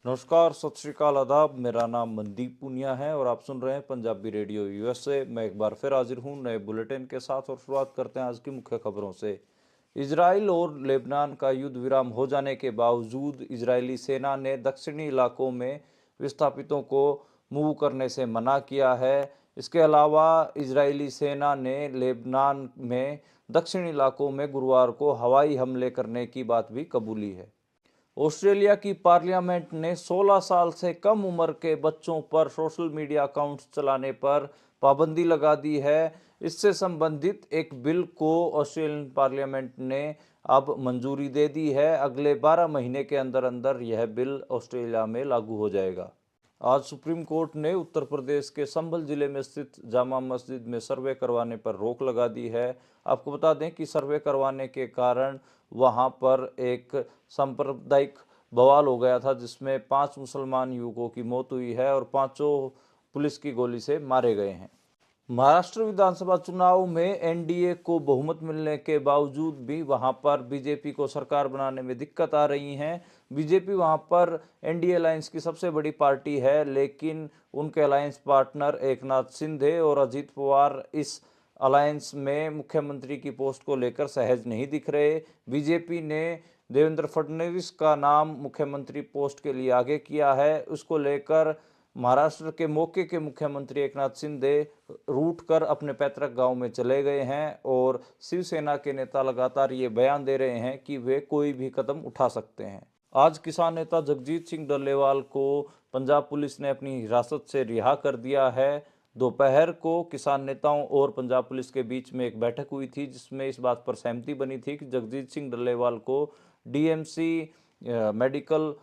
नमस्कार, सत श्री अकाल, आदाब। मेरा नाम मनदीप पूनिया है और आप सुन रहे हैं पंजाबी रेडियो यूएसए। मैं एक बार फिर हाजिर हूं नए बुलेटिन के साथ और शुरुआत करते हैं आज की मुख्य खबरों से। इजराइल और लेबनान का युद्ध विराम हो जाने के बावजूद इजरायली सेना ने दक्षिणी इलाकों में विस्थापितों को मूव करने से मना किया है। इसके अलावा इजरायली सेना ने लेबनान में दक्षिणी इलाकों में गुरुवार को हवाई हमले करने की बात भी कबूली है। ऑस्ट्रेलिया की पार्लियामेंट ने 16 साल से कम उम्र के बच्चों पर सोशल मीडिया अकाउंट्स चलाने पर पाबंदी लगा दी है। इससे संबंधित एक बिल को ऑस्ट्रेलियन पार्लियामेंट ने अब मंजूरी दे दी है। अगले 12 महीने के अंदर अंदर यह बिल ऑस्ट्रेलिया में लागू हो जाएगा। आज सुप्रीम कोर्ट ने उत्तर प्रदेश के संभल जिले में स्थित जामा मस्जिद में सर्वे करवाने पर रोक लगा दी है। आपको बता दें कि सर्वे करवाने के कारण वहां पर एक सांप्रदायिक बवाल हो गया था, जिसमें 5 मुसलमान युवकों की मौत हुई है और पांचों पुलिस की गोली से मारे गए हैं। महाराष्ट्र विधानसभा चुनाव में एनडीए को बहुमत मिलने के बावजूद भी वहां पर बीजेपी को सरकार बनाने में दिक्कत आ रही है। बीजेपी वहां पर एनडीए अलायंस की सबसे बड़ी पार्टी है, लेकिन उनके अलायंस पार्टनर एकनाथ शिंदे और अजीत पवार इस अलायंस में मुख्यमंत्री की पोस्ट को लेकर सहज नहीं दिख रहे। बीजेपी ने देवेंद्र फडणवीस का नाम मुख्यमंत्री पोस्ट के लिए आगे किया है। उसको लेकर महाराष्ट्र के मौके के मुख्यमंत्री एकनाथ शिंदे रूट कर अपने पैतृक गांव में चले गए हैं और शिवसेना के नेता लगातार ये बयान दे रहे हैं कि वे कोई भी कदम उठा सकते हैं। आज किसान नेता जगजीत सिंह डल्लेवाल को पंजाब पुलिस ने अपनी हिरासत से रिहा कर दिया है। दोपहर को किसान नेताओं और पंजाब पुलिस के बीच में एक बैठक हुई थी, जिसमें इस बात पर सहमति बनी थी कि जगजीत सिंह डल्लेवाल को डीएमसी मेडिकल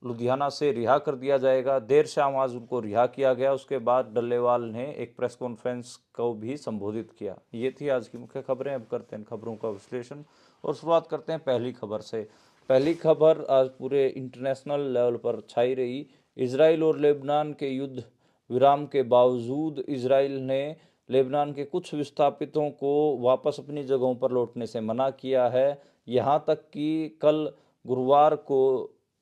लुधियाना से रिहा कर दिया जाएगा। देर शाम आज उनको रिहा किया गया। उसके बाद डल्लेवाल ने एक प्रेस कॉन्फ्रेंस को भी संबोधित किया। ये थी आज की मुख्य खबरें। अब करते हैं खबरों का विश्लेषण और शुरुआत करते हैं पहली खबर से। पहली खबर आज पूरे इंटरनेशनल लेवल पर छाई रही। इजराइल और लेबनान के युद्ध विराम के बावजूद इजराइल ने लेबनान के कुछ विस्थापितों को वापस अपनी जगहों पर लौटने से मना किया है। यहाँ तक कि कल गुरुवार को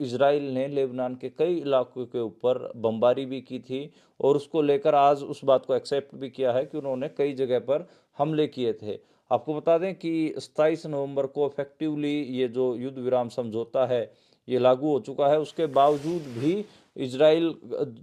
इजराइल ने लेबनान के कई इलाकों के ऊपर बमबारी भी की थी और उसको लेकर आज उस बात को एक्सेप्ट भी किया है कि उन्होंने कई जगह पर हमले किए थे। आपको बता दें कि 27 नवंबर को इफेक्टिवली ये जो युद्ध विराम समझौता है ये लागू हो चुका है। उसके बावजूद भी इजराइल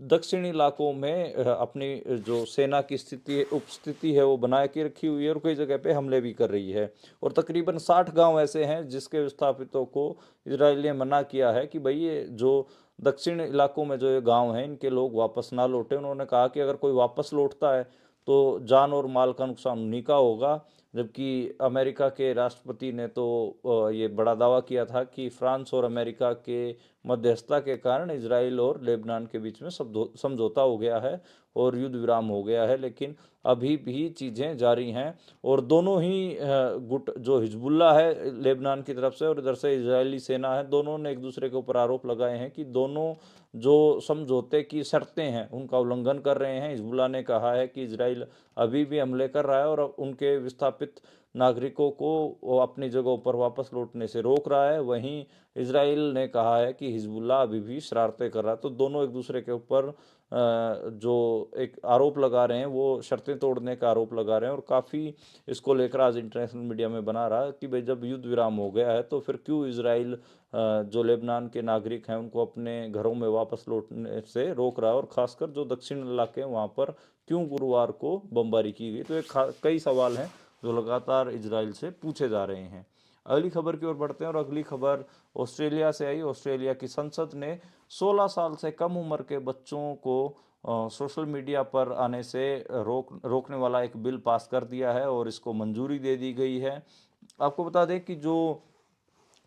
दक्षिणी इलाकों में अपनी जो सेना की स्थिति उपस्थिति है वो बनाए के रखी हुई है और कई जगह पे हमले भी कर रही है। और तकरीबन 60 गांव ऐसे हैं जिसके विस्थापितों को इजराइल ने मना किया है कि भाई ये जो दक्षिण इलाकों में जो ये गांव हैं इनके लोग वापस ना लौटे। उन्होंने कहा कि अगर कोई वापस लौटता है तो जान और माल का नुकसान उन्हीं का होगा। जबकि अमेरिका के राष्ट्रपति ने तो ये बड़ा दावा किया था कि फ्रांस और अमेरिका के मध्यस्थता के कारण इजराइल और लेबनान के बीच में समझौता हो गया है और युद्ध विराम हो गया है, लेकिन अभी भी चीज़ें जारी हैं। और दोनों ही गुट जो हिजबुल्ला है लेबनान की तरफ से और इधर से इजरायली सेना है, दोनों ने एक दूसरे के ऊपर आरोप लगाए हैं कि दोनों जो समझौते की शर्तें हैं उनका उल्लंघन कर रहे हैं। हिजबुल्ला ने कहा है कि इजराइल अभी भी हमले कर रहा है और उनके विस्थापित नागरिकों को वो अपनी जगहों पर वापस लौटने से रोक रहा है। वहीं इजराइल ने कहा है कि हिजबुल्ला अभी भी शरारतें कर रहा है। तो दोनों एक दूसरे के ऊपर जो एक आरोप लगा रहे हैं वो शर्तें तोड़ने का आरोप लगा रहे हैं और काफ़ी इसको लेकर आज इंटरनेशनल मीडिया में बना रहा है कि भाई जब युद्ध विराम हो गया है तो फिर क्यों इजराइल जो लेबनान के नागरिक हैं उनको अपने घरों में वापस लौटने से रोक रहा है और ख़ासकर जो दक्षिण इलाके हैं वहाँ पर क्यों गुरुवार को बमबारी की गई। तो ये कई सवाल हैं जो लगातार इजराइल से पूछे जा रहे हैं। अगली खबर की ओर बढ़ते हैं और अगली खबर ऑस्ट्रेलिया से आई। ऑस्ट्रेलिया की संसद ने 16 साल से कम उम्र के बच्चों को सोशल मीडिया पर आने से रोकने वाला एक बिल पास कर दिया है और इसको मंजूरी दे दी गई है। आपको बता दें कि जो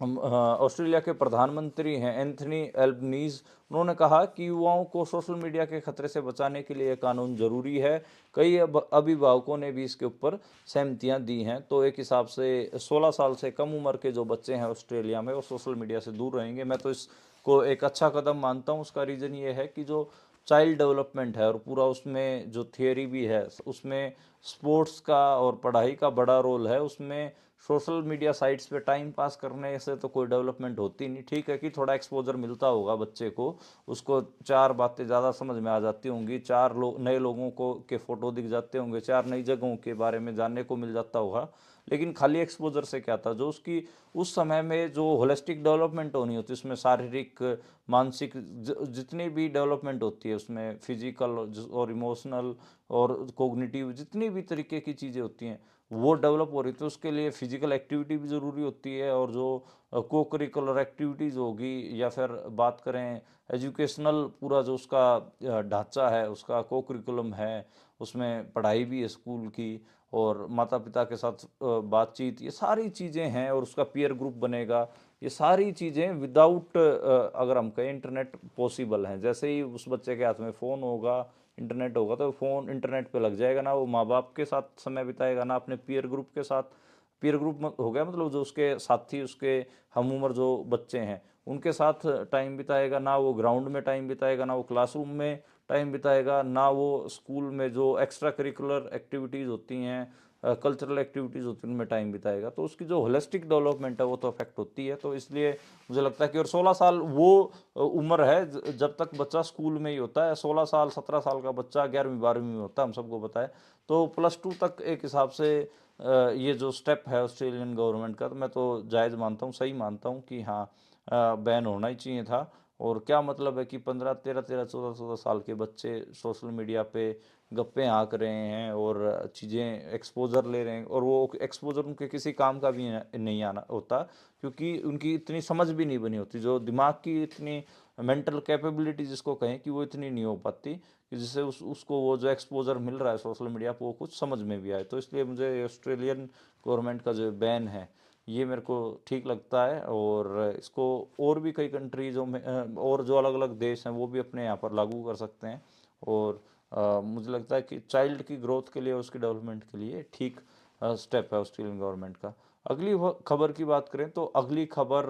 ऑस्ट्रेलिया के प्रधानमंत्री हैं एंथनी एल्बनीज, उन्होंने कहा कि युवाओं को सोशल मीडिया के खतरे से बचाने के लिए यह कानून जरूरी है। कई अभिभावकों ने भी इसके ऊपर सहमतियां दी हैं। तो एक हिसाब से 16 साल से कम उम्र के जो बच्चे हैं ऑस्ट्रेलिया में वो सोशल मीडिया से दूर रहेंगे। मैं तो इसको एक अच्छा कदम मानता हूँ। उसका रीज़न ये है कि जो चाइल्ड डेवलपमेंट है और पूरा उसमें जो थियोरी भी है उसमें स्पोर्ट्स का और पढ़ाई का बड़ा रोल है। उसमें सोशल मीडिया साइट्स पे टाइम पास करने से तो कोई डेवलपमेंट होती नहीं। ठीक है कि थोड़ा एक्सपोजर मिलता होगा बच्चे को, उसको चार बातें ज़्यादा समझ में आ जाती होंगी, चार नए लोगों को के फोटो दिख जाते होंगे, चार नई जगहों के बारे में जानने को मिल जाता होगा। लेकिन खाली एक्सपोजर से क्या था, जो उसकी उस समय में जो होलिस्टिक डेवलपमेंट होनी होती है, उसमें शारीरिक, मानसिक, जितनी भी डेवलपमेंट होती है उसमें, फिजिकल और इमोशनल और कोग्निटिव, जितनी भी तरीके की चीज़ें होती हैं वो डेवलप हो रही थी। उसके लिए फिजिकल एक्टिविटी भी ज़रूरी होती है, और जो को करिकुलर एक्टिविटीज़ होगी, या फिर बात करें एजुकेशनल पूरा जो उसका ढांचा है, उसका को करिकुलम है, उसमें पढ़ाई भी है स्कूल की, और माता पिता के साथ बातचीत, ये सारी चीज़ें हैं, और उसका पीयर ग्रुप बनेगा। ये सारी चीज़ें विदाउट, अगर हम कहें, इंटरनेट पॉसिबल हैं। जैसे ही उस बच्चे के हाथ में फ़ोन होगा, इंटरनेट होगा, तो फ़ोन इंटरनेट पे लग जाएगा, ना वो माँ बाप के साथ समय बिताएगा, ना अपने पीयर ग्रुप के साथ। पीयर ग्रुप हो गया मतलब जो उसके साथी, उसके हम उम्र जो बच्चे हैं उनके साथ टाइम बिताएगा, ना वो ग्राउंड में टाइम बिताएगा, ना वो क्लासरूम में टाइम बिताएगा, ना वो स्कूल में जो एक्स्ट्रा करिकुलर एक्टिविटीज़ होती हैं, कल्चरल एक्टिविटीज़ होती हैं, उनमें टाइम बिताएगा। तो उसकी जो होलिस्टिक डेवलपमेंट है वो तो अफेक्ट होती है। तो इसलिए मुझे लगता है कि, और 16 साल वो उम्र है जब तक बच्चा स्कूल में ही होता है। 16 साल 17 साल का बच्चा 11वीं 12वीं में होता है, हम सबको पता है। तो +2 तक एक हिसाब से ये जो स्टेप है ऑस्ट्रेलियन गवर्नमेंट का, तो मैं तो जायज़ मानता हूँ, सही मानता हूँ कि हाँ, बैन होना ही चाहिए था। और क्या मतलब है कि 15 13 13 14 14 साल के बच्चे सोशल मीडिया पे गप्पे हाँक रहे हैं और चीज़ें एक्सपोजर ले रहे हैं, और वो एक्सपोजर उनके किसी काम का भी नहीं आना होता, क्योंकि उनकी इतनी समझ भी नहीं बनी होती, जो दिमाग की इतनी मेंटल कैपेबिलिटी जिसको कहें, कि वो इतनी नहीं हो पाती कि जिससे उसको वो जो एक्सपोजर मिल रहा है सोशल मीडिया पर वो कुछ समझ में भी आए। तो इसलिए मुझे ऑस्ट्रेलियन गवर्नमेंट का जो बैन है ये मेरे को ठीक लगता है, और इसको और भी कई कंट्रीज़ों में, और जो अलग अलग देश हैं वो भी अपने यहाँ पर लागू कर सकते हैं। और मुझे लगता है कि चाइल्ड की ग्रोथ के लिए, उसकी डेवलपमेंट के लिए ठीक स्टेप है ऑस्ट्रेलियन गवर्नमेंट का। अगली खबर की बात करें तो अगली खबर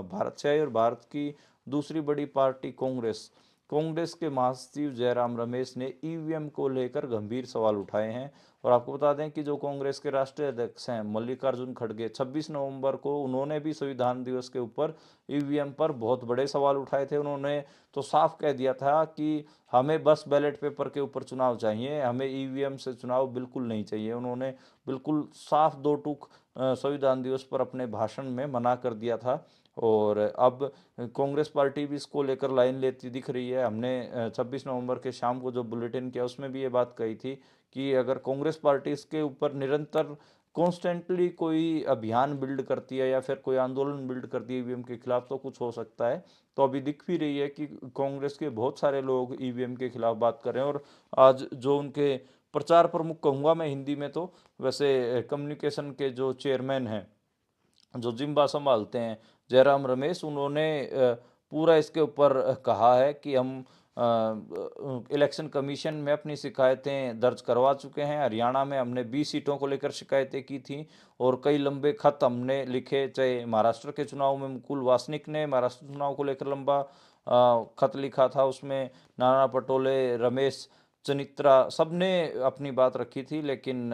भारत से आई, और भारत की दूसरी बड़ी पार्टी कांग्रेस, कांग्रेस के महासचिव जयराम रमेश ने ईवीएम को लेकर गंभीर सवाल उठाए हैं। और आपको बता दें कि जो कांग्रेस के राष्ट्रीय अध्यक्ष हैं मल्लिकार्जुन खड़गे, 26 नवंबर को उन्होंने भी संविधान दिवस के ऊपर ईवीएम पर बहुत बड़े सवाल उठाए थे। उन्होंने तो साफ कह दिया था कि हमें बस बैलेट पेपर के ऊपर चुनाव चाहिए, हमें ईवीएम से चुनाव बिल्कुल नहीं चाहिए। उन्होंने बिल्कुल साफ दो टूक संविधान दिवस पर अपने भाषण में मना कर दिया था। और अब कांग्रेस पार्टी भी इसको लेकर लाइन लेती दिख रही है। हमने 26 नवंबर के शाम को जो बुलेटिन किया उसमें भी ये बात कही थी कि अगर कांग्रेस पार्टी इसके ऊपर निरंतर कॉन्स्टेंटली कोई अभियान बिल्ड करती है, या फिर कोई आंदोलन बिल्ड करती है ईवीएम के खिलाफ, तो कुछ हो सकता है। तो अभी दिख भी रही है कि कांग्रेस के बहुत सारे लोग ईवीएम के खिलाफ बात कर रहे हैं। और आज जो उनके प्रचार प्रमुख कहूँगा मैं हिंदी में, तो वैसे कम्युनिकेशन के जो चेयरमैन हैं, जो जिम्बा संभालते हैं, जयराम रमेश, उन्होंने पूरा इसके ऊपर कहा है कि हम इलेक्शन कमीशन में अपनी शिकायतें दर्ज करवा चुके हैं। हरियाणा में हमने 20 सीटों को लेकर शिकायतें की थी, और कई लंबे खत हमने लिखे, चाहे महाराष्ट्र के चुनाव में मुकुल वासनिक ने महाराष्ट्र चुनाव को लेकर लंबा खत लिखा था, उसमें नाना पटोले, रमेश चनित्रा, सब ने अपनी बात रखी थी। लेकिन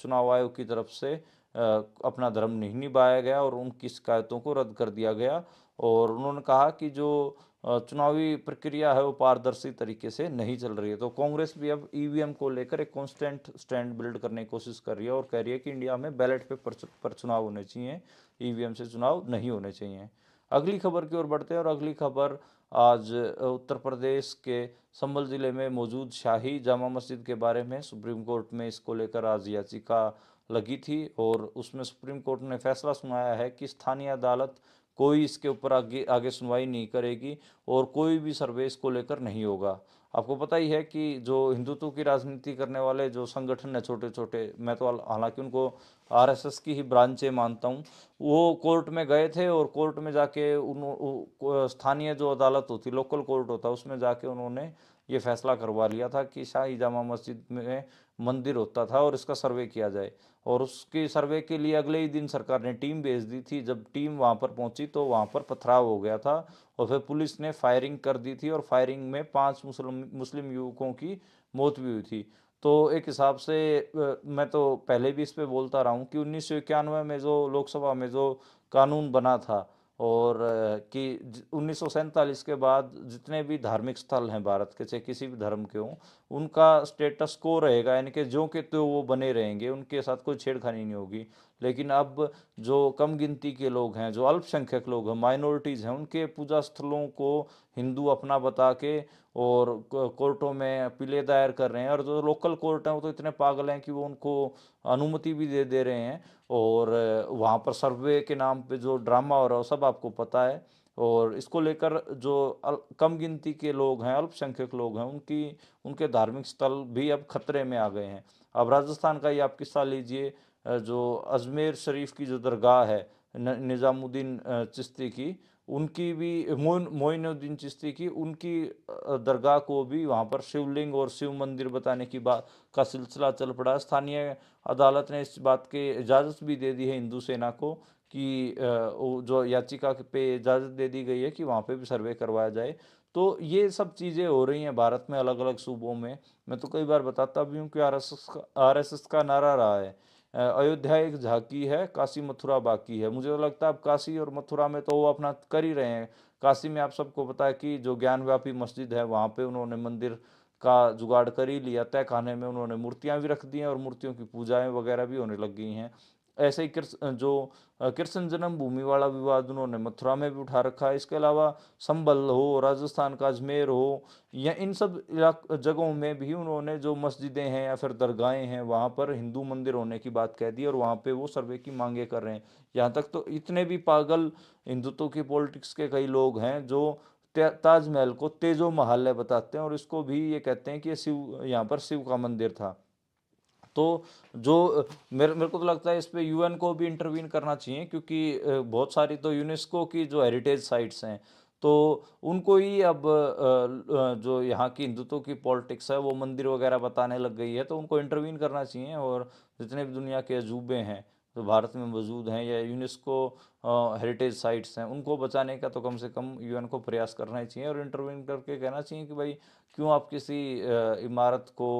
चुनाव आयोग की तरफ से अपना धर्म नहीं निभाया गया, और उनकी शिकायतों को रद्द कर दिया गया। और उन्होंने कहा कि जो चुनावी प्रक्रिया है वो पारदर्शी तरीके से नहीं चल रही है। तो कांग्रेस भी अब ईवीएम को लेकर एक कांस्टेंट स्टैंड बिल्ड करने की कोशिश कर रही है, और कह रही है कि इंडिया में बैलेट पेपर पर चुनाव होने चाहिए, ईवीएम से चुनाव नहीं होने चाहिए। अगली खबर की ओर बढ़ते हैं, और अगली खबर आज उत्तर प्रदेश के संभल जिले में मौजूद शाही जामा मस्जिद के बारे में। सुप्रीम कोर्ट में इसको लेकर आज याचिका लगी थी, और उसमें सुप्रीम कोर्ट ने फैसला सुनाया है कि स्थानीय अदालत कोई इसके ऊपर आगे आगे सुनवाई नहीं करेगी, और कोई भी सर्वे इसको लेकर नहीं होगा। आपको पता ही है कि जो हिंदुत्व की राजनीति करने वाले जो संगठन है छोटे छोटे, मैं तो हालांकि उनको आरएसएस की ही ब्रांचें मानता हूँ, वो कोर्ट में गए थे, और कोर्ट में जाके स्थानीय जो अदालत होती, लोकल कोर्ट होता है, उसमें जाके उन्होंने ये फैसला करवा लिया था कि शाही जामा मस्जिद में मंदिर होता था और इसका सर्वे किया जाए। और उसके सर्वे के लिए अगले ही दिन सरकार ने टीम भेज दी थी। जब टीम वहां पर पहुंची तो वहां पर पथराव हो गया था, और फिर पुलिस ने फायरिंग कर दी थी, और फायरिंग में 5 मुस्लिम युवकों की मौत भी हुई थी। तो एक हिसाब से मैं तो पहले भी इस पे बोलता रहा हूँ कि 1991 में जो लोकसभा में जो कानून बना था, और कि 1947 के बाद जितने भी धार्मिक स्थल हैं भारत के, चाहे किसी भी धर्म के हों, उनका स्टेटस को रहेगा, यानी कि जो के तो वो बने रहेंगे, उनके साथ कोई छेड़खानी नहीं होगी। लेकिन अब जो कम गिनती के लोग हैं, जो अल्पसंख्यक लोग हैं, माइनॉरिटीज़ हैं, उनके पूजा स्थलों को हिंदू अपना बता के और कोर्टों में अपीलें दायर कर रहे हैं, और जो लोकल कोर्ट हैं वो तो इतने पागल हैं कि वो उनको अनुमति भी दे रहे हैं। और वहाँ पर सर्वे के नाम पे जो ड्रामा हो रहा है वो सब आपको पता है। और इसको लेकर जो कम गिनती के लोग हैं, अल्पसंख्यक लोग हैं, उनके धार्मिक स्थल भी अब खतरे में आ गए हैं। अब राजस्थान का ही आप किस्सा लीजिए, जो अजमेर शरीफ की जो दरगाह है, निज़ामुद्दीन चिश्ती की, उनकी भी मोइनुद्दीन चिश्ती की, उनकी दरगाह को भी वहाँ पर शिवलिंग और शिव मंदिर बताने की बात का सिलसिला चल पड़ा। स्थानीय अदालत ने इस बात की इजाज़त भी दे दी है हिंदू सेना को कि वो जो याचिका पे इजाज़त दे दी गई है कि वहाँ पे भी सर्वे करवाया जाए। तो ये सब चीज़ें हो रही हैं भारत में अलग अलग सूबों में। मैं तो कई बार बताता भी हूँ कि आरएसएस का नारा रहा है, अयोध्या एक झांकी है, काशी मथुरा बाकी है। मुझे तो लगता है अब काशी और मथुरा में तो वो अपना कर ही रहे हैं। काशी में आप सबको पता है कि जो ज्ञानव्यापी मस्जिद है, वहाँ पे उन्होंने मंदिर का जुगाड़ कर ही लिया। तय खाने में उन्होंने मूर्तियाँ भी रख दी हैं और मूर्तियों की पूजाएं वगैरह भी होने लग गई हैं। ऐसे ही कृष्ण जन्मभूमि वाला विवाद उन्होंने मथुरा में भी उठा रखा है। इसके अलावा संभल हो, राजस्थान का अजमेर हो, या इन सब जगहों में भी उन्होंने जो मस्जिदें हैं या फिर दरगाहें हैं, वहाँ पर हिंदू मंदिर होने की बात कह दी और वहाँ पे वो सर्वे की मांगे कर रहे हैं। यहाँ तक तो इतने भी पागल हिंदुत्व की पॉलिटिक्स के कई लोग हैं जो ताजमहल को तेजो महल बताते हैं, और इसको भी ये कहते हैं कि ये शिव, यहाँ पर शिव का मंदिर था। तो जो मेरे को तो लगता है इस पे यूएन को भी इंटरवीन करना चाहिए, क्योंकि बहुत सारी तो यूनेस्को की जो हेरिटेज साइट्स हैं, तो उनको ही अब जो यहाँ की हिंदुत्व की पॉलिटिक्स है वो मंदिर वगैरह बताने लग गई है, तो उनको इंटरवीन करना चाहिए। और जितने भी दुनिया के अजूबे हैं जो भारत में मौजूद हैं या यूनेस्को हेरिटेज साइट्स हैं, उनको बचाने का तो कम से कम यूएन को प्रयास करना ही चाहिए, और इंटरवीन करके कहना चाहिए कि भाई क्यों आप किसी इमारत को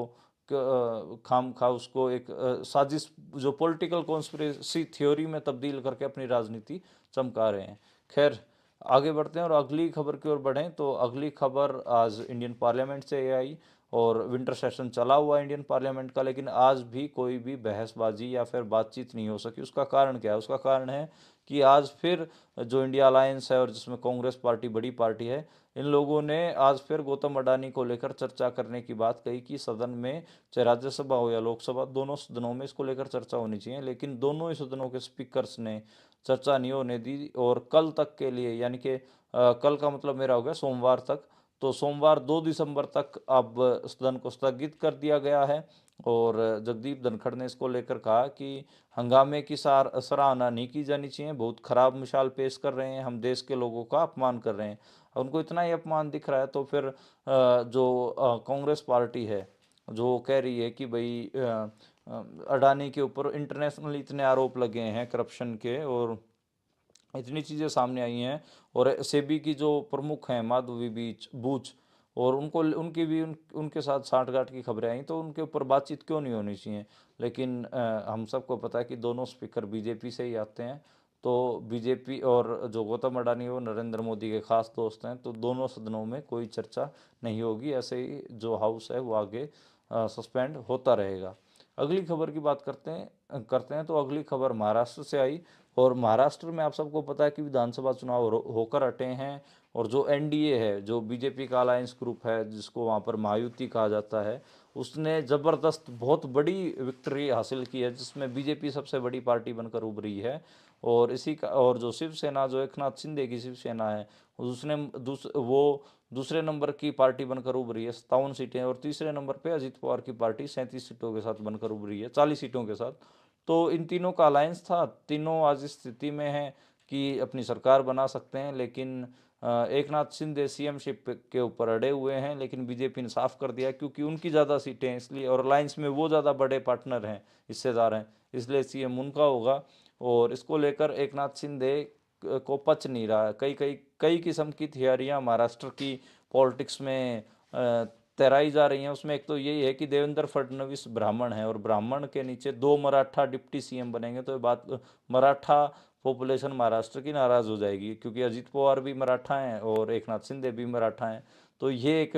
खाम खा उसको एक साजिश, जो पॉलिटिकल कॉन्स्पिरेसी थ्योरी में तब्दील करके अपनी राजनीति चमका रहे हैं। खैर, आगे बढ़ते हैं और अगली खबर की ओर बढ़ें। तो अगली खबर आज इंडियन पार्लियामेंट से आई, और विंटर सेशन चला हुआ इंडियन पार्लियामेंट का, लेकिन आज भी कोई भी बहसबाजी या फिर बातचीत नहीं हो सकी। उसका कारण क्या है? उसका कारण है कि आज फिर जो इंडिया अलायंस है और जिसमें कांग्रेस पार्टी बड़ी पार्टी है, इन लोगों ने आज फिर गौतम अडानी को लेकर चर्चा करने की बात कही कि सदन में, चाहे राज्यसभा हो या लोकसभा, दोनों सदनों में इसको लेकर चर्चा होनी चाहिए। लेकिन दोनों ही सदनों के स्पीकर्स ने चर्चा नहीं होने दी, और कल तक के लिए, यानी कि कल का मतलब मेरा हो गया सोमवार तक, तो सोमवार 2 दिसंबर तक अब सदन को स्थगित कर दिया गया है। और जगदीप धनखड़ ने इसको लेकर कहा कि हंगामे की सराहना नहीं की जानी चाहिए, बहुत खराब मिसाल पेश कर रहे हैं, हम देश के लोगों का अपमान कर रहे हैं। उनको इतना ही अपमान दिख रहा है, तो फिर जो कांग्रेस पार्टी है, जो कह रही है कि भाई अडानी के ऊपर इंटरनेशनल इतने आरोप लगे हैं करप्शन के, और इतनी चीज़ें सामने आई हैं, और सेबी की जो प्रमुख हैं माधवी बीच बूच, और उनकी भी उनके साथ साठगांठ की खबरें आई, तो उनके ऊपर बातचीत क्यों नहीं होनी चाहिए। लेकिन हम सबको पता है कि दोनों स्पीकर बीजेपी से ही आते हैं। तो बीजेपी और जो गौतम अडानी वो नरेंद्र मोदी के खास दोस्त हैं, तो दोनों सदनों में कोई चर्चा नहीं होगी। ऐसे ही जो हाउस है वो आगे सस्पेंड होता रहेगा। अगली खबर की बात करते हैं तो अगली खबर महाराष्ट्र से आई। और महाराष्ट्र में आप सबको पता है कि विधानसभा चुनाव होकर हटे हैं, और जो एनडीए है, जो बीजेपी का अलायंस ग्रुप है, जिसको वहाँ पर महायुति कहा जाता है, उसने ज़बरदस्त बहुत बड़ी विक्ट्री हासिल की है, जिसमें बीजेपी सबसे बड़ी पार्टी बनकर उभरी है। और इसी का, और जो शिवसेना, जो एकनाथ शिंदे की शिवसेना है, उसने वो दूसरे नंबर की पार्टी बनकर उभरी है, 57 सीटें, और तीसरे नंबर पे अजीत पवार की पार्टी 37 सीटों के साथ बनकर उभरी है, 40 सीटों के साथ। तो इन तीनों का अलायंस था, तीनों आज इस स्थिति में हैं कि अपनी सरकार बना सकते हैं। लेकिन एकनाथ शिंदे सीएमशिप के ऊपर अड़े हुए हैं, लेकिन बीजेपी ने साफ कर दिया क्योंकि उनकी ज़्यादा सीटें हैं इसलिए, और अलायंस में वो ज़्यादा बड़े पार्टनर हैं, हिस्सेदार हैं, इसलिए सीएम उनका होगा। और इसको लेकर एकनाथ शिंदे को पच नहीं रहा है। कई कई कई किस्म की थियरियाँ महाराष्ट्र की पॉलिटिक्स में तैराई जा रही हैं उसमें एक तो यही है कि देवेंद्र फडणवीस ब्राह्मण है और ब्राह्मण के नीचे 2 मराठा डिप्टी सीएम बनेंगे, तो ये बात मराठा पॉपुलेशन महाराष्ट्र की नाराज हो जाएगी, क्योंकि अजीत पवार भी मराठा हैं और एकनाथ शिंदे भी मराठा हैं। तो ये एक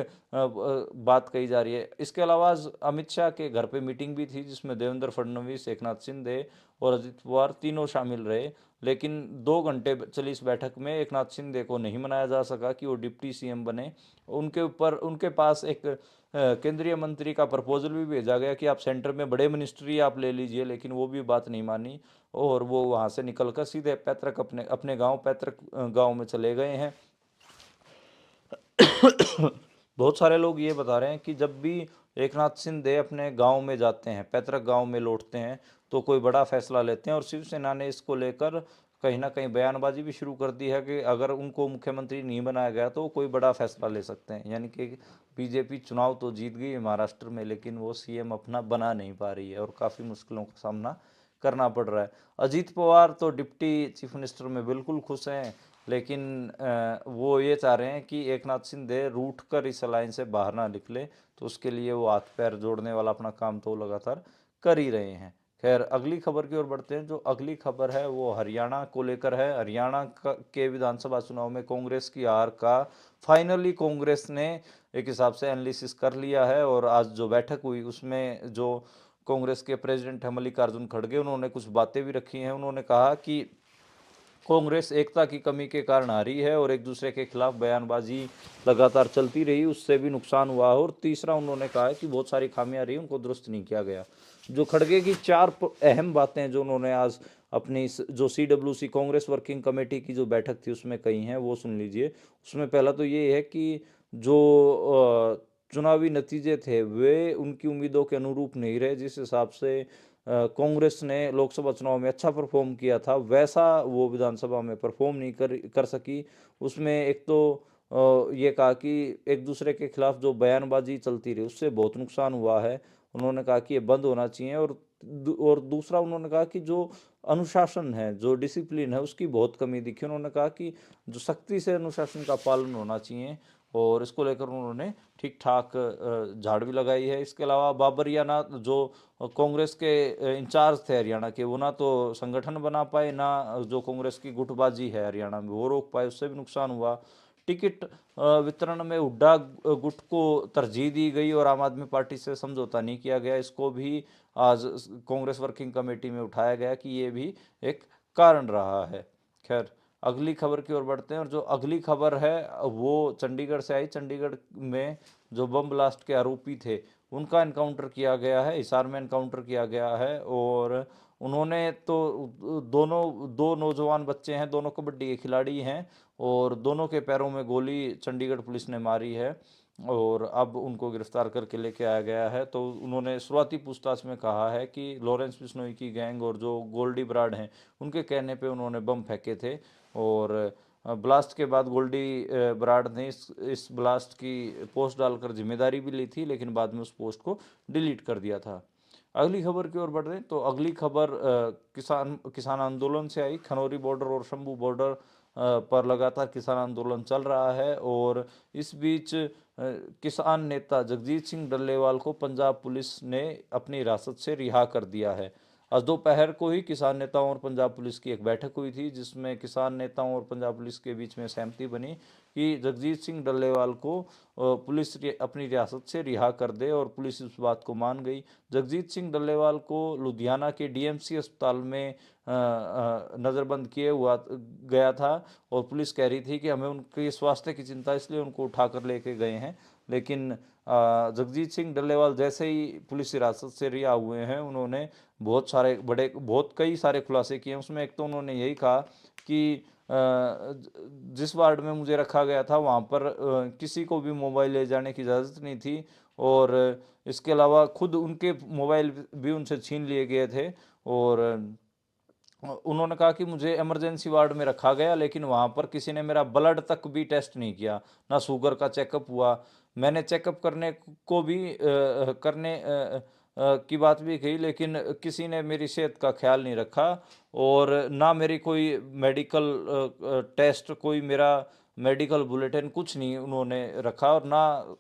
बात कही जा रही है। इसके अलावा आज अमित शाह के घर पे मीटिंग भी थी, जिसमें देवेंद्र फडणवीस, एकनाथ शिंदे और अजित पवार तीनों शामिल रहे। लेकिन 2 घंटे चली इस बैठक में एकनाथ शिंदे को नहीं मनाया जा सका कि वो डिप्टी सीएम बने। उनके ऊपर उनके पास एक केंद्रीय मंत्री का प्रपोजल भी भेजा गया कि आप सेंटर में बड़े मिनिस्ट्री आप ले लीजिए, लेकिन वो भी बात नहीं मानी और वो वहाँ से निकलकर सीधे पैतृक अपने अपने गांव पैतृक गांव में चले गए हैं। बहुत सारे लोग ये बता रहे हैं कि जब भी एकनाथ शिंदे अपने गांव में जाते हैं, पैतृक गांव में लौटते हैं, तो कोई बड़ा फैसला लेते हैं, और शिवसेना ने इसको लेकर कहीं ना कहीं बयानबाजी भी शुरू कर दी है कि अगर उनको मुख्यमंत्री नहीं बनाया गया तो कोई बड़ा फैसला ले सकते हैं। यानी कि बीजेपी चुनाव तो जीत गई है महाराष्ट्र में, लेकिन वो सीएम अपना बना नहीं पा रही है और काफ़ी मुश्किलों का सामना करना पड़ रहा है। अजीत पवार तो डिप्टी चीफ मिनिस्टर में बिल्कुल खुश हैं, लेकिन वो ये चाह रहे हैं कि एकनाथ शिंदे रूठ कर इस अलायंस से बाहर ना निकले, तो उसके लिए वो हाथ पैर जोड़ने वाला अपना काम तो लगातार कर ही रहे हैं। खैर, अगली खबर की ओर बढ़ते हैं। जो अगली खबर है वो हरियाणा को लेकर है। हरियाणा के विधानसभा चुनाव में कांग्रेस की हार का फाइनली कांग्रेस ने एक हिसाब से एनालिसिस कर लिया है, और आज जो बैठक हुई उसमें जो कांग्रेस के प्रेसिडेंट है मल्लिकार्जुन खड़गे, उन्होंने कुछ बातें भी रखी हैं। उन्होंने कहा कि कांग्रेस एकता की कमी के कारण हारी है और एक दूसरे के खिलाफ बयानबाजी लगातार चलती रही, उससे भी नुकसान हुआ। और तीसरा उन्होंने कहा है कि बहुत सारी खामियां रही, उनको दुरुस्त नहीं किया गया। जो खड़गे की 4 अहम बातें जो उन्होंने आज अपनी जो CWC कांग्रेस वर्किंग कमेटी की जो बैठक थी उसमें कही हैं, वो सुन लीजिए। उसमें पहला तो ये है कि जो चुनावी नतीजे थे वे उनकी उम्मीदों के अनुरूप नहीं रहे। जिस हिसाब से कांग्रेस ने लोकसभा चुनाव में अच्छा परफॉर्म किया था, वैसा वो विधानसभा में परफॉर्म नहीं कर सकी। उसमें एक तो ये कहा कि एक दूसरे के खिलाफ जो बयानबाजी चलती रही उससे बहुत नुकसान हुआ है। उन्होंने कहा कि ये बंद होना चाहिए। और दूसरा उन्होंने कहा कि जो अनुशासन है, जो डिसिप्लिन है, उसकी बहुत कमी दिखी। उन्होंने कहा कि जो सख्ती से अनुशासन का पालन होना चाहिए, और इसको लेकर उन्होंने ठीक ठाक झाड़ भी लगाई है। इसके अलावा बाबरियाना जो कांग्रेस के इंचार्ज थे हरियाणा के, वो ना तो संगठन बना पाए, ना जो कांग्रेस की गुटबाजी है हरियाणा में वो रोक पाए, उससे भी नुकसान हुआ। टिकट वितरण में हुड्डा गुट को तरजीह दी गई और आम आदमी पार्टी से समझौता नहीं किया गया, इसको भी आज कांग्रेस वर्किंग कमेटी में उठाया गया कि ये भी एक कारण रहा है। खैर, अगली खबर की ओर बढ़ते हैं। और जो अगली खबर है वो चंडीगढ़ से आई। चंडीगढ़ में जो बम ब्लास्ट के आरोपी थे उनका एनकाउंटर किया गया है, हिसार में एनकाउंटर किया गया है। और उन्होंने तो दो नौजवान बच्चे हैं, दोनों कबड्डी के खिलाड़ी हैं, और दोनों के पैरों में गोली चंडीगढ़ पुलिस ने मारी है और अब उनको गिरफ्तार करके लेके आया गया है। तो उन्होंने शुरुआती पूछताछ में कहा है कि लॉरेंस बिश्नोई की गैंग और जो गोल्डी बराड़ हैं उनके कहने पे उन्होंने बम फेंके थे, और ब्लास्ट के बाद गोल्डी बराड़ ने इस ब्लास्ट की पोस्ट डालकर जिम्मेदारी भी ली थी, लेकिन बाद में उस पोस्ट को डिलीट कर दिया था। अगली खबर की ओर बढ़ रहे हैं। तो अगली खबर किसान आंदोलन से आई। खनौरी बॉर्डर और शंभू बॉर्डर पर लगातार किसान आंदोलन चल रहा है, और इस बीच किसान नेता जगजीत सिंह डल्लेवाल को पंजाब पुलिस ने अपनी हिरासत से रिहा कर दिया है। आज दोपहर को ही किसान नेताओं और पंजाब पुलिस की एक बैठक हुई थी, जिसमें किसान नेताओं और पंजाब पुलिस के बीच में सहमति बनी कि जगजीत सिंह डल्लेवाल को पुलिस अपनी रियासत से रिहा कर दे, और पुलिस इस बात को मान गई। जगजीत सिंह डल्लेवाल को लुधियाना के DMC अस्पताल में नज़रबंद किए हुआ गया था, और पुलिस कह रही थी कि हमें उनके स्वास्थ्य की चिंता, इसलिए उनको उठाकर लेके गए हैं। लेकिन जगजीत सिंह डल्लेवाल जैसे ही पुलिस हिरासत से रिहा हुए हैं, उन्होंने बहुत कई सारे खुलासे किए। उसमें एक तो उन्होंने यही कहा कि जिस वार्ड में मुझे रखा गया था वहाँ पर किसी को भी मोबाइल ले जाने की इजाज़त नहीं थी, और इसके अलावा खुद उनके मोबाइल भी उनसे छीन लिए गए थे। और उन्होंने कहा कि मुझे इमरजेंसी वार्ड में रखा गया, लेकिन वहाँ पर किसी ने मेरा ब्लड तक भी टेस्ट नहीं किया, ना शुगर का चेकअप हुआ। मैंने चेकअप करने को भी की बात भी कही, लेकिन किसी ने मेरी सेहत का ख्याल नहीं रखा, और ना मेरी कोई मेडिकल टेस्ट, कोई मेरा मेडिकल बुलेटिन कुछ नहीं उन्होंने रखा और ना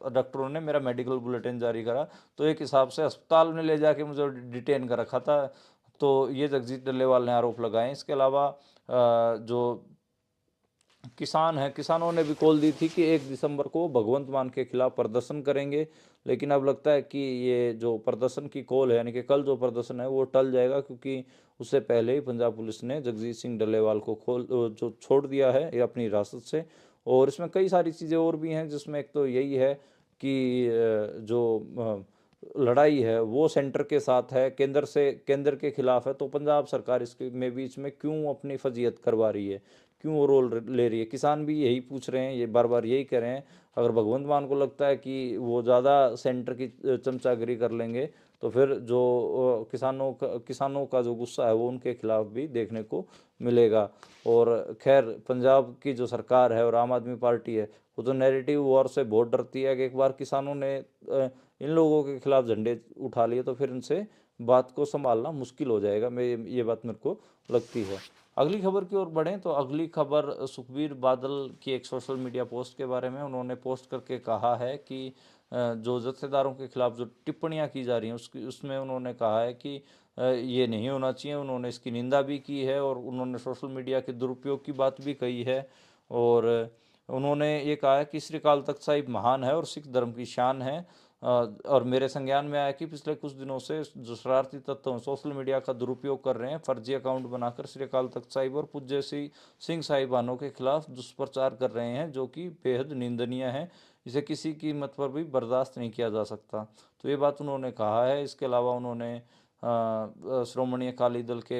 डॉक्टरों ने मेरा मेडिकल बुलेटिन जारी करा। तो एक हिसाब से अस्पताल में ले जाके मुझे डिटेन कर रखा था। तो ये जगजीत डल्लेवाल ने आरोप लगाए। इसके अलावा जो किसान हैं, किसानों ने भी कॉल दी थी कि 1 दिसंबर को भगवंत मान के खिलाफ प्रदर्शन करेंगे। लेकिन अब लगता है कि ये जो प्रदर्शन की कॉल है, यानी कि कल जो प्रदर्शन है वो टल जाएगा, क्योंकि उससे पहले ही पंजाब पुलिस ने जगजीत सिंह डल्लेवाल को जो छोड़ दिया है ये अपनी हिरासत से। और इसमें कई सारी चीज़ें और भी हैं, जिसमें एक तो यही है कि जो लड़ाई है वो सेंटर के साथ है, केंद्र के खिलाफ है। तो पंजाब सरकार इसके में बीच में क्यों अपनी फजीयत करवा रही है, क्यों वो रोल ले रही है? किसान भी यही पूछ रहे हैं, ये बार बार यही कह रहे हैं। अगर भगवंत मान को लगता है कि वो ज़्यादा सेंटर की चमचागिरी कर लेंगे, तो फिर जो किसानों का जो गुस्सा है वो उनके खिलाफ भी देखने को मिलेगा। और खैर, पंजाब की जो सरकार है और आम आदमी पार्टी है, वो तो नैरेटिव वॉर से बहुत डरती है कि एक बार किसानों ने इन लोगों के खिलाफ झंडे उठा लिए तो फिर इनसे बात को संभालना मुश्किल हो जाएगा। मैं ये बात मेरे को लगती है। अगली खबर की ओर बढ़ें तो अगली खबर सुखबीर बादल की एक सोशल मीडिया पोस्ट के बारे में। उन्होंने पोस्ट करके कहा है कि जो जत्थेदारों के खिलाफ जो टिप्पणियां की जा रही हैं उसमें उन्होंने कहा है कि ये नहीं होना चाहिए। उन्होंने इसकी निंदा भी की है और उन्होंने सोशल मीडिया के दुरुपयोग की बात भी कही है। और उन्होंने ये कहा है कि श्री अकाल तख्त साहिब महान है और सिख धर्म की शान है। और मेरे संज्ञान में आया कि पिछले कुछ दिनों से जो शरारती तत्व सोशल मीडिया का दुरुपयोग कर रहे हैं, फर्जी अकाउंट बनाकर श्री अकाल तख्त साहिब और पूज्य श्री सिंह साहिबानों के खिलाफ दुष्प्रचार कर रहे हैं, जो कि बेहद निंदनीय है। इसे किसी कीमत पर भी बर्दाश्त नहीं किया जा सकता। तो ये बात उन्होंने कहा है। इसके अलावा उन्होंने श्रोमणी अकाली दल के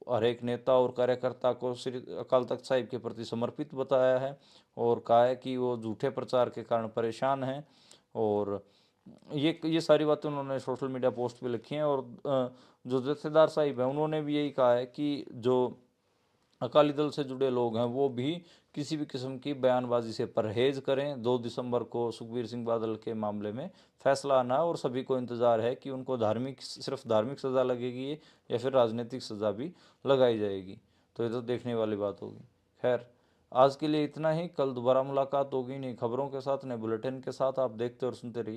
हर एक नेता और कार्यकर्ता को श्री अकाल तख्त साहिब के प्रति समर्पित बताया है और कहा है कि वो झूठे प्रचार के कारण परेशान हैं। और ये सारी बातें उन्होंने सोशल मीडिया पोस्ट पे लिखी हैं। और जो जत्थेदार साहिब हैं उन्होंने भी यही कहा है कि जो अकाली दल से जुड़े लोग हैं वो भी किसी भी किस्म की बयानबाजी से परहेज करें। 2 दिसंबर को सुखबीर सिंह बादल के मामले में फैसला आना है और सभी को इंतज़ार है कि उनको सिर्फ धार्मिक सज़ा लगेगी या फिर राजनीतिक सज़ा भी लगाई जाएगी। तो ये तो देखने वाली बात होगी। खैर, आज के लिए इतना ही। कल दोबारा मुलाकात होगी नई खबरों के साथ, नए बुलेटिन के साथ। आप देखते और सुनते रहिए।